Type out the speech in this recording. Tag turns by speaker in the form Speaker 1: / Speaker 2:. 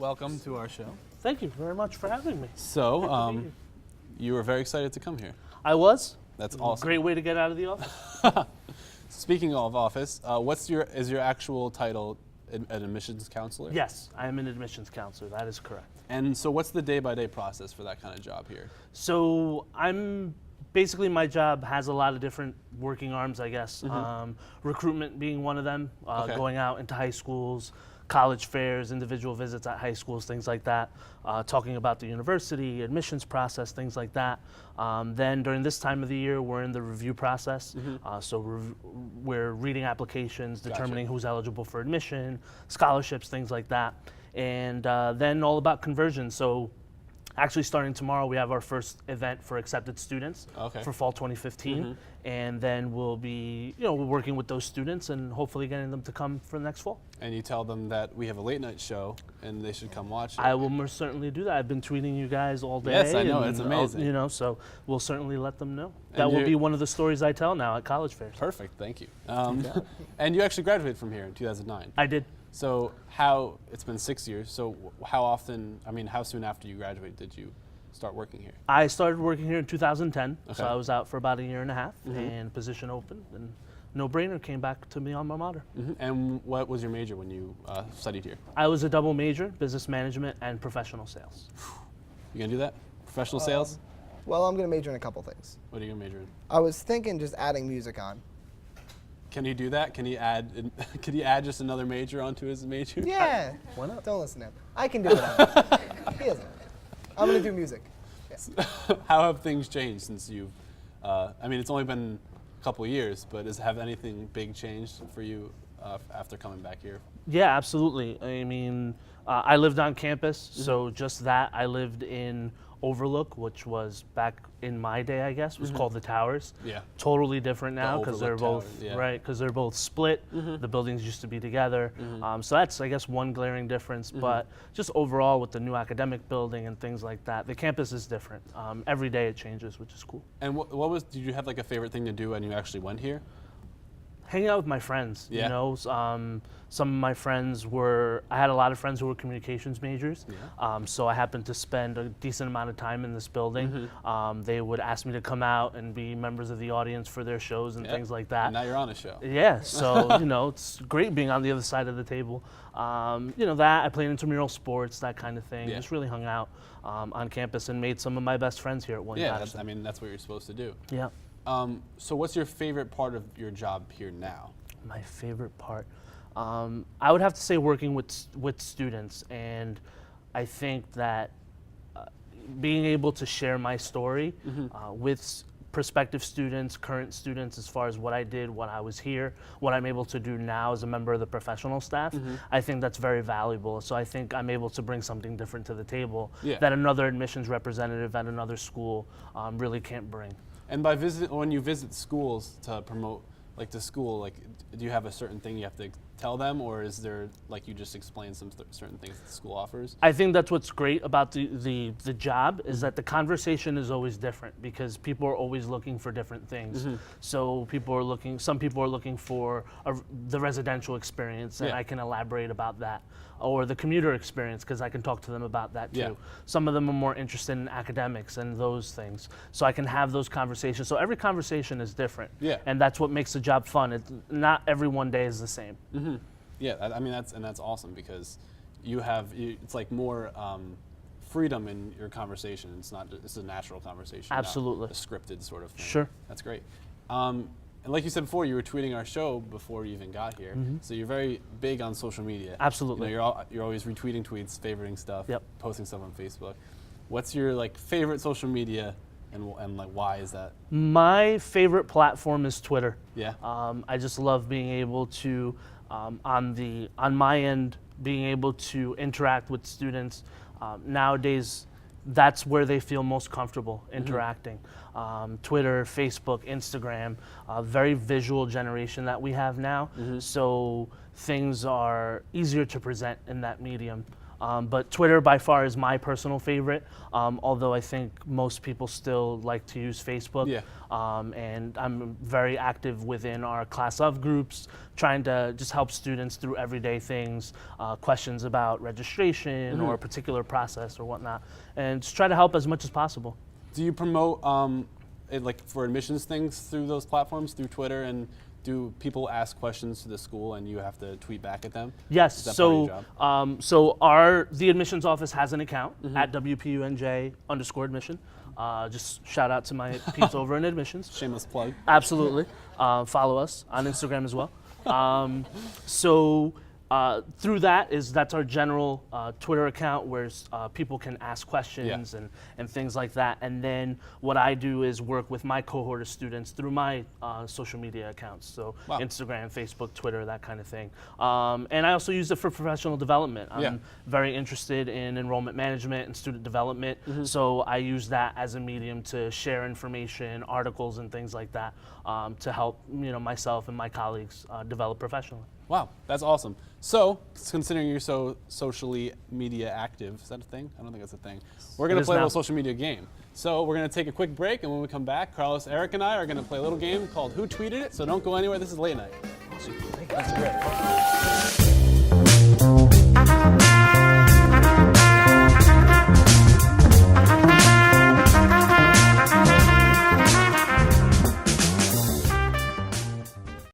Speaker 1: welcome to our show.
Speaker 2: Thank you very much for having me.
Speaker 1: So, you were very excited to come here.
Speaker 2: I was.
Speaker 1: That's awesome.
Speaker 2: Great way to get out of the office.
Speaker 1: Speaking of office, is your actual title an admissions counselor?
Speaker 2: Yes, I am an admissions counselor. That is correct.
Speaker 1: And so what's the day-by-day process for that kind of job here?
Speaker 2: So basically my job has a lot of different working arms, I guess. Recruitment being one of them, going out into high schools, college fairs, individual visits at high schools, things like that, talking about the university, admissions process, things like that. Then during this time of the year, we're in the review process. So we're reading applications, determining who's eligible for admission, scholarships, things like that. And then all about conversion. So actually starting tomorrow, we have our first event for accepted students for fall 2015. And then we'll be, working with those students and hopefully getting them to come for the next fall.
Speaker 1: And you tell them that we have a late night show and they should come watch it.
Speaker 2: I will most certainly do that. I've been tweeting you guys all day.
Speaker 1: Yes, I know, it's amazing.
Speaker 2: So we'll certainly let them know. That will be one of the stories I tell now at college fairs.
Speaker 1: Perfect, thank you. And you actually graduated from here in 2009.
Speaker 2: I did.
Speaker 1: So it's been 6 years, so how soon after you graduated did you start working here?
Speaker 2: I started working here in 2010, so I was out for about a year and a half, and position opened, and no-brainer, came back to me alma mater.
Speaker 1: And what was your major when you studied here?
Speaker 2: I was a double major, business management and professional sales.
Speaker 1: You gonna do that? Professional sales?
Speaker 3: Well, I'm gonna major in a couple things.
Speaker 1: What are you gonna major in?
Speaker 3: I was thinking just adding music on.
Speaker 1: Can he do that? Can he add just another major onto his major?
Speaker 3: Yeah.
Speaker 2: Why not?
Speaker 3: Don't listen to him. I can do it. He doesn't. I'm gonna do music. Yeah.
Speaker 1: How have things changed since you've? It's only been a couple of years, but have anything big changed for you after coming back here?
Speaker 2: Yeah, absolutely. I lived on campus, so just that. I lived in Overlook, which was back in my day, I guess, was called the Towers. Yeah. Totally different now because they're both because they're both split. The buildings used to be together. So that's, I guess, one glaring difference. But just overall, with the new academic building and things like that, the campus is different. Every day it changes, which is cool.
Speaker 1: And did you have like a favorite thing to do when you actually went here?
Speaker 2: Hanging out with my friends, some of my friends I had a lot of friends who were communications majors, so I happened to spend a decent amount of time in this building. They would ask me to come out and be members of the audience for their shows and things like that.
Speaker 1: And now you're on a show.
Speaker 2: Yeah, so, it's great being on the other side of the table. I played intramural sports, that kind of thing. Just really hung out on campus and made some of my best friends here at one time.
Speaker 1: Yeah, that's what you're supposed to do.
Speaker 2: Yeah.
Speaker 1: So what's your favorite part of your job here now?
Speaker 2: My favorite part? I would have to say working with students, and I think that being able to share my story with prospective students, current students, as far as what I did when I was here, what I'm able to do now as a member of the professional staff, I think that's very valuable. So I think I'm able to bring something different to the table that another admissions representative at another school really can't bring.
Speaker 1: And when you visit schools to promote the school, do you have a certain thing you have to tell them, or is there you just explain some certain things that the school offers?
Speaker 2: I think that's what's great about the job is that the conversation is always different because people are always looking for different things. So some people are looking for the residential experience, and I can elaborate about that, or the commuter experience because I can talk to them about that too. Some of them are more interested in academics and those things, so I can have those conversations. So every conversation is different, and that's what makes the job fun. Not every one day is the same.
Speaker 1: Yeah, that's awesome because it's like more freedom in your conversation. It's a natural conversation.
Speaker 2: Absolutely.
Speaker 1: Not a scripted sort of thing.
Speaker 2: Sure.
Speaker 1: That's great. And like you said before, you were tweeting our show before you even got here. So you're very big on social media.
Speaker 2: Absolutely.
Speaker 1: You're always retweeting tweets, favoriting stuff, posting stuff on Facebook. What's your favorite social media? And why is that?
Speaker 2: My favorite platform is Twitter.
Speaker 1: Yeah.
Speaker 2: I just love being able to, on my end, being able to interact with students. Nowadays, that's where they feel most comfortable interacting. Twitter, Facebook, Instagram, very visual generation that we have now. So things are easier to present in that medium. But Twitter by far is my personal favorite, although I think most people still like to use Facebook.
Speaker 1: Yeah.
Speaker 2: And I'm very active within our class of groups, trying to just help students through everyday things, questions about registration or a particular process or whatnot, and just try to help as much as possible.
Speaker 1: Do you promote like for admissions things through those platforms, through Twitter, and do people ask questions to the school and you have to tweet back at them?
Speaker 2: Yes.
Speaker 1: Is that part of your job?
Speaker 2: So the admissions office has an account at WPUNJ_admission. Just shout out to my peeps over in admissions.
Speaker 1: Shameless plug.
Speaker 2: Absolutely. Follow us on Instagram as well. Through that's our general Twitter account where people can ask questions and things like that. And then what I do is work with my cohort of students through my social media accounts. So Instagram, Facebook, Twitter, that kind of thing. And I also use it for professional development. I'm very interested in enrollment management and student development. So I use that as a medium to share information, articles, and things like that to help myself and my colleagues develop professionally.
Speaker 1: Wow, that's awesome. So, considering you're so socially media active, is that a thing? I don't think that's a thing. We're going to play a little social media game. So, we're going to take a quick break, and when we come back, Carlos, Eric, and I are going to play a little game called Who Tweeted It? So don't go anywhere. This is Late Night.
Speaker 3: That's great.